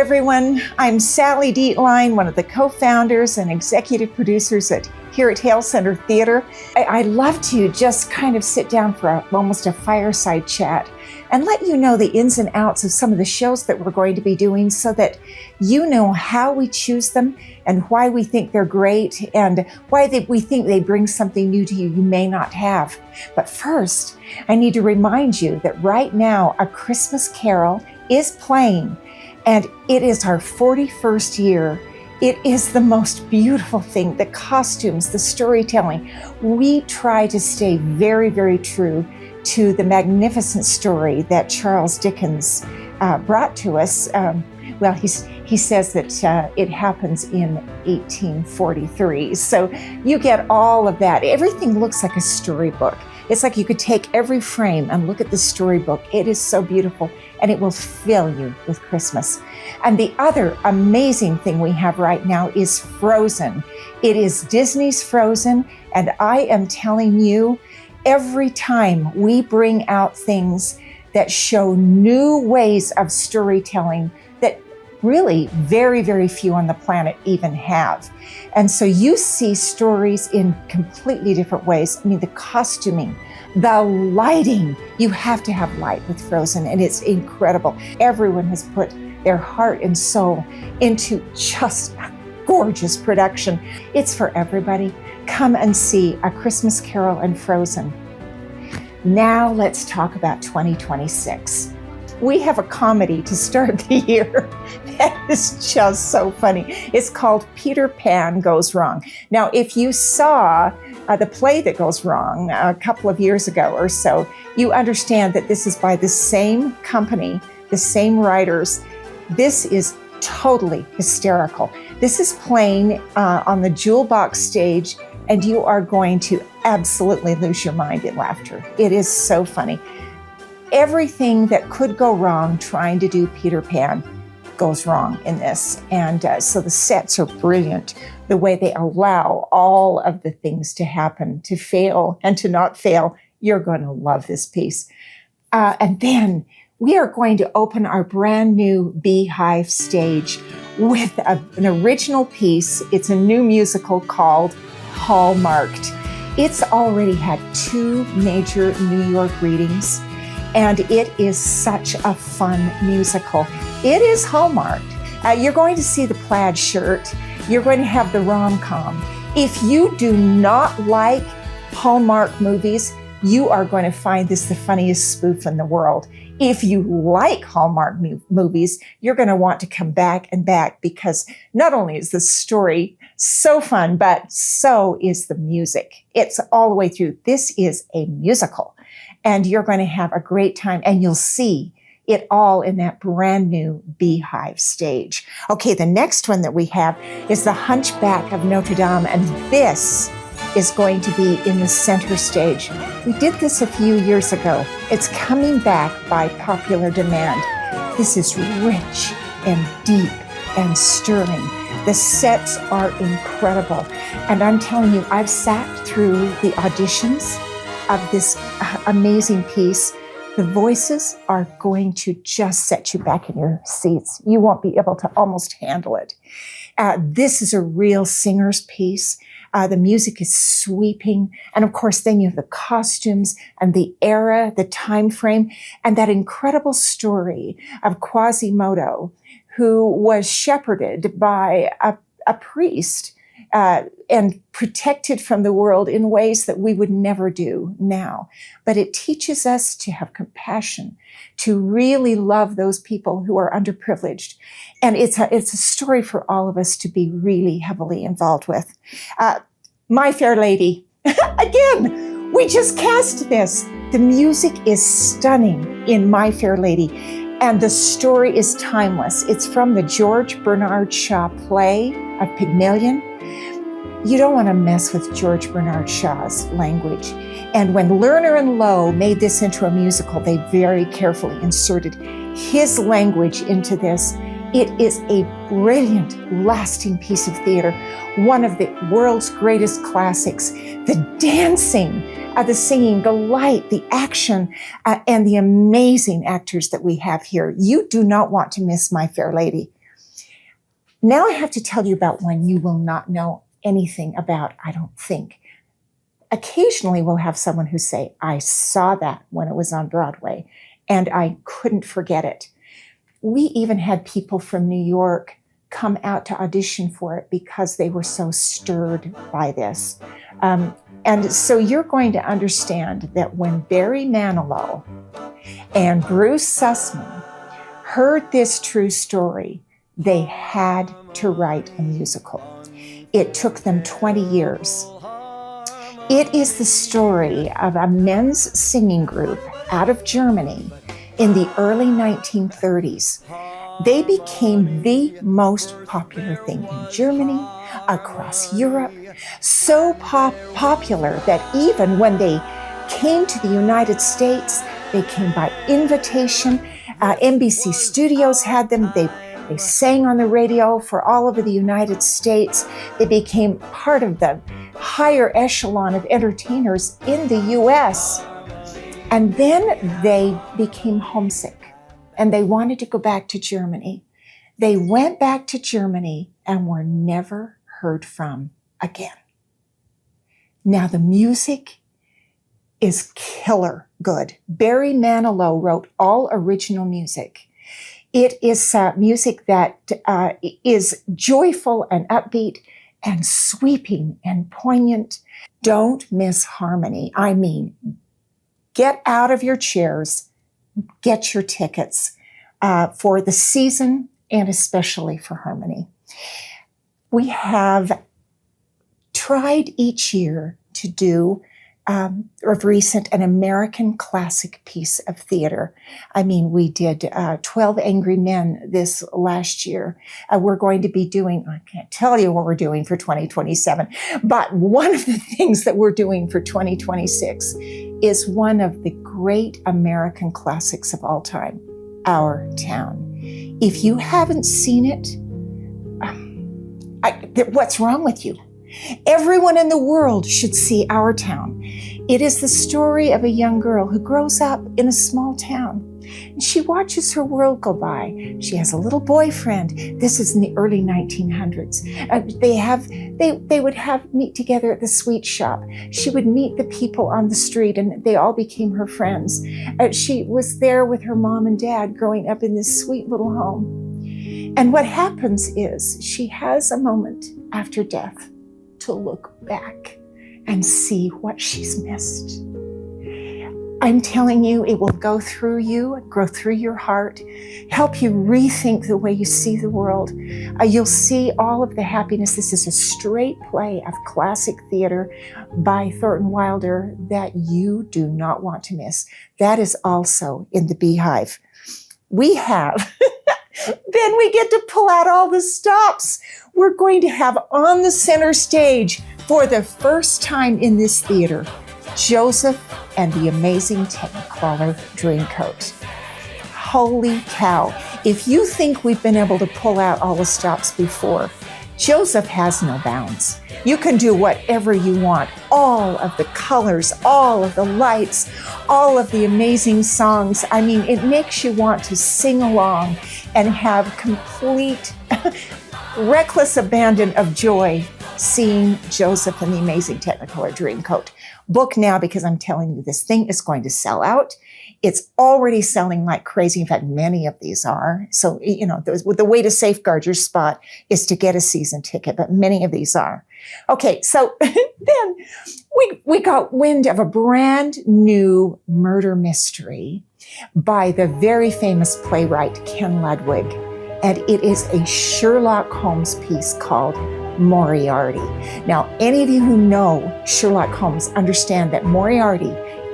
everyone. I'm Sally Dietlein, one of the co-founders and executive producers here at Hale Center Theater. I love to just kind of sit down for almost a fireside chat and let you know the ins and outs of some of the shows that we're going to be doing so that you know how we choose them and why we think they're great and why we think they bring something new to you may not have. But first, I need to remind you that right now, A Christmas Carol is playing, and it is our 41st year. It is the most beautiful thing, the costumes, the storytelling. We try to stay very, very true to the magnificent story that Charles Dickens brought to us. He says that it happens in 1843. So you get all of that. Everything looks like a storybook. It's like you could take every frame and look at the storybook. It is so beautiful, and it will fill you with Christmas. And the other amazing thing we have right now is Frozen. It is Disney's Frozen, and I am telling you, every time we bring out things that show new ways of storytelling that really very, very few on the planet even have. And so you see stories in completely different ways. I mean, the costuming, the lighting, you have to have light with Frozen, and it's incredible. Everyone has put their heart and soul into just a gorgeous production. It's for everybody. Come and see A Christmas Carol and Frozen. Now let's talk about 2026. We have a comedy to start the year that is just so funny. It's called Peter Pan Goes Wrong. Now, if you saw the play that goes wrong a couple of years ago or so, you understand that this is by the same company, the same writers. This is totally hysterical. This is playing on the Jewel Box stage, and you are going to absolutely lose your mind in laughter. It is so funny. Everything that could go wrong trying to do Peter Pan goes wrong in this. And so the sets are brilliant, the way they allow all of the things to happen, to fail and to not fail. You're going to love this piece. And then we are going to open our brand new Beehive stage with an original piece. It's a new musical called Hallmarked. It's already had 2 major New York readings, and it is such a fun musical. It is Hallmarked. You're going to see the plaid shirt. You're going to have the rom-com. If you do not like Hallmark movies, you are going to find this the funniest spoof in the world. If you like Hallmark movies, you're going to want to come back and back, because not only is the story so fun, but so is the music. It's all the way through. This is a musical, and you're going to have a great time, and you'll see it all in that brand new Beehive stage. Okay, the next one that we have is The Hunchback of Notre Dame, and this is going to be in the center stage. We did this a few years ago. It's coming back by popular demand. This is rich and deep and stirring. The sets are incredible. And I'm telling you, I've sat through the auditions of this amazing piece. The voices are going to just set you back in your seats. You won't be able to almost handle it. This is a real singer's piece. The music is sweeping. And of course, then you have the costumes and the era, the time frame, and that incredible story of Quasimodo, who was shepherded by a priest and protected from the world in ways that we would never do now. But it teaches us to have compassion, to really love those people who are underprivileged. And it's a story for all of us to be really heavily involved with. My Fair Lady. Again, we just cast this. The music is stunning in My Fair Lady, and the story is timeless. It's from the George Bernard Shaw play of Pygmalion. You don't want to mess with George Bernard Shaw's language. And when Lerner and Loewe made this into a musical, they very carefully inserted his language into this. It is a brilliant, lasting piece of theater, one of the world's greatest classics. The dancing, the singing, the light, the action, and the amazing actors that we have here. You do not want to miss My Fair Lady. Now I have to tell you about one you will not know anything about, I don't think. Occasionally we'll have someone who say, I saw that when it was on Broadway and I couldn't forget it. We even had people from New York come out to audition for it because they were so stirred by this. And so you're going to understand that when Barry Manilow and Bruce Sussman heard this true story, they had to write a musical. It took them 20 years. It is the story of a men's singing group out of Germany in the early 1930s. They became the most popular thing in Germany, across Europe, so popular that even when they came to the United States, they came by invitation. NBC Studios had them. They sang on the radio for all over the United States. They became part of the higher echelon of entertainers in the US. And then they became homesick and they wanted to go back to Germany. They went back to Germany and were never heard from again. Now the music is killer good. Barry Manilow wrote all original music. It is music that is joyful and upbeat and sweeping and poignant. Don't miss harmony. I mean, get out of your chairs, get your tickets for the season and especially for harmony. We have tried each year to do of recent an American classic piece of theater. I mean, we did 12 Angry Men this last year. We're going to be doing, I can't tell you what we're doing for 2027, but one of the things that we're doing for 2026 is one of the great American classics of all time, Our Town. If you haven't seen it, what's wrong with you? Everyone in the world should see Our Town. It is the story of a young girl who grows up in a small town. And she watches her world go by. She has a little boyfriend. This is in the early 1900s. They would meet together at the sweet shop. She would meet the people on the street and they all became her friends. She was there with her mom and dad growing up in this sweet little home. And what happens is she has a moment after death to look back and see what she's missed. I'm telling you, it will go through you, grow through your heart, help you rethink the way you see the world. You'll see all of the happiness. This is a straight play of classic theater by Thornton Wilder that you do not want to miss. That is also in the Beehive. We have, then we get to pull out all the stops. We're going to have on the center stage for the first time in this theater, Joseph and the Amazing Technicolor Dreamcoat. Holy cow. If you think we've been able to pull out all the stops before, Joseph has no bounds. You can do whatever you want. All of the colors, all of the lights, all of the amazing songs. I mean, it makes you want to sing along and have complete reckless abandon of joy seeing Joseph and the Amazing Technicolor Dreamcoat. Book now, because I'm telling you, this thing is going to sell out. It's already selling like crazy. In fact, many of these are. So, you know, the way to safeguard your spot is to get a season ticket, but many of these are. Okay, so then we got wind of a brand new murder mystery by the very famous playwright Ken Ludwig. And it is a Sherlock Holmes piece called Moriarty. Now, any of you who know Sherlock Holmes understand that Moriarty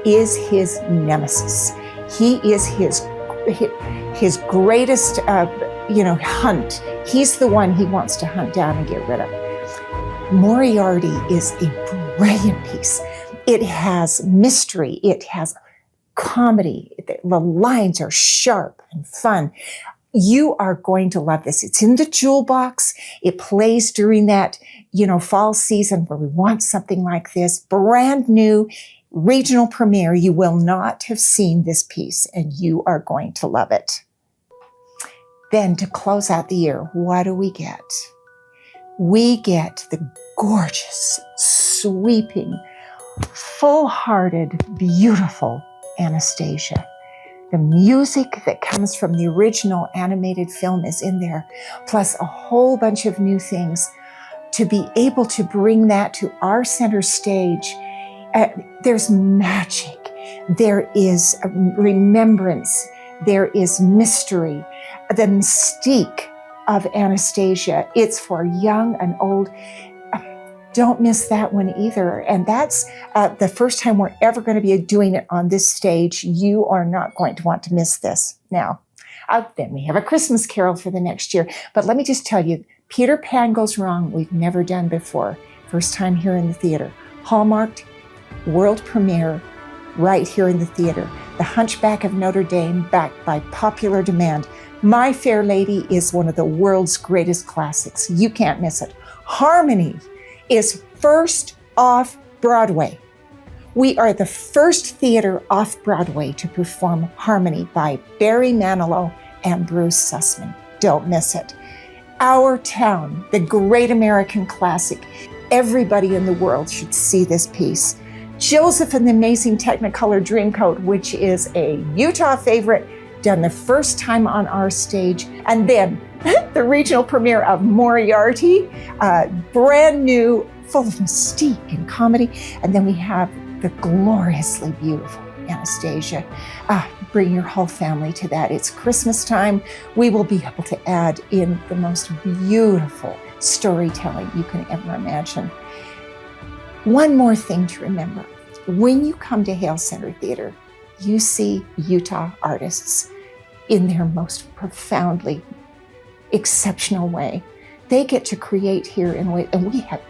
is his nemesis. He is his greatest, hunt. He's the one he wants to hunt down and get rid of. Moriarty is a brilliant piece. It has mystery. It has comedy. The lines are sharp and fun. You are going to love this. It's in the Jewel Box. It plays during that, fall season where we want something like this. Brand new regional premiere. You will not have seen this piece and you are going to love it. Then to close out the year, what do we get? We get the gorgeous, sweeping, full-hearted, beautiful Anastasia. The music that comes from the original animated film is in there, plus a whole bunch of new things. To be able to bring that to our center stage, there's magic, there is remembrance, there is mystery, the mystique of Anastasia. It's for young and old. Don't miss that one either. And that's the first time we're ever going to be doing it on this stage. You are not going to want to miss this. Now, then we have a Christmas Carol for the next year. But let me just tell you, Peter Pan Goes Wrong, we've never done before. First time here in the theater. Hallmarked, world premiere, right here in the theater. The Hunchback of Notre Dame, backed by popular demand. My Fair Lady is one of the world's greatest classics. You can't miss it. Harmony is first off Broadway. We are the first theater off Broadway to perform Harmony by Barry Manilow and Bruce Sussman. Don't miss it. Our Town, the great American classic. Everybody in the world should see this piece. Joseph and the Amazing Technicolor Dreamcoat, which is a Utah favorite, done the first time on our stage. And then the regional premiere of Moriarty, brand new, full of mystique and comedy. And then we have the gloriously beautiful Anastasia. Bring your whole family to that. It's Christmas time. We will be able to add in the most beautiful storytelling you can ever imagine. One more thing to remember. When you come to Hale Center Theater, you see Utah artists in their most profoundly exceptional way. They get to create here in a way, and we have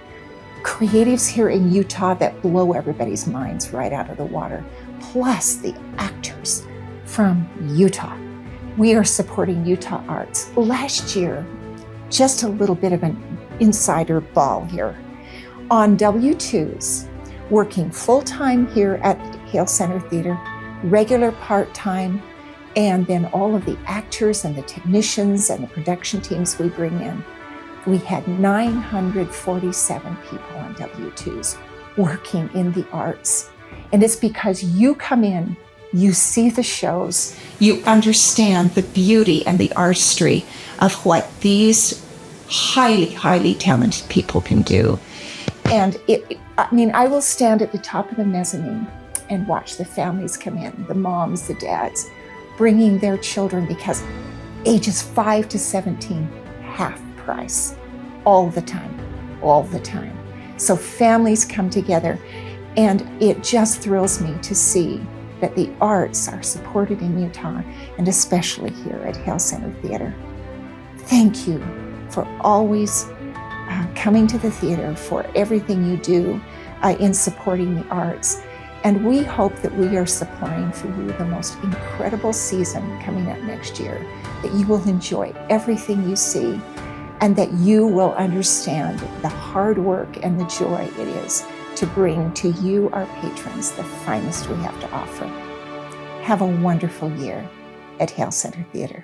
creatives here in Utah that blow everybody's minds right out of the water, plus the actors from Utah. We are supporting Utah arts. Last year, just a little bit of an insider ball here, on W-2s, working full-time here at Hale Center Theater, regular part-time, and then all of the actors and the technicians and the production teams we bring in. We had 947 people on W-2s working in the arts. And it's because you come in, you see the shows, you understand the beauty and the artistry of what these highly, highly talented people can do. And I will stand at the top of the mezzanine and watch the families come in, the moms, the dads, bringing their children, because ages 5 to 17, half price, all the time. So families come together, and it just thrills me to see that the arts are supported in Utah, and especially here at Hale Center Theater. Thank you for always coming to the theater, for everything you do in supporting the arts. And we hope that we are supplying for you the most incredible season coming up next year, that you will enjoy everything you see, and that you will understand the hard work and the joy it is to bring to you, our patrons, the finest we have to offer. Have a wonderful year at Hale Center Theater.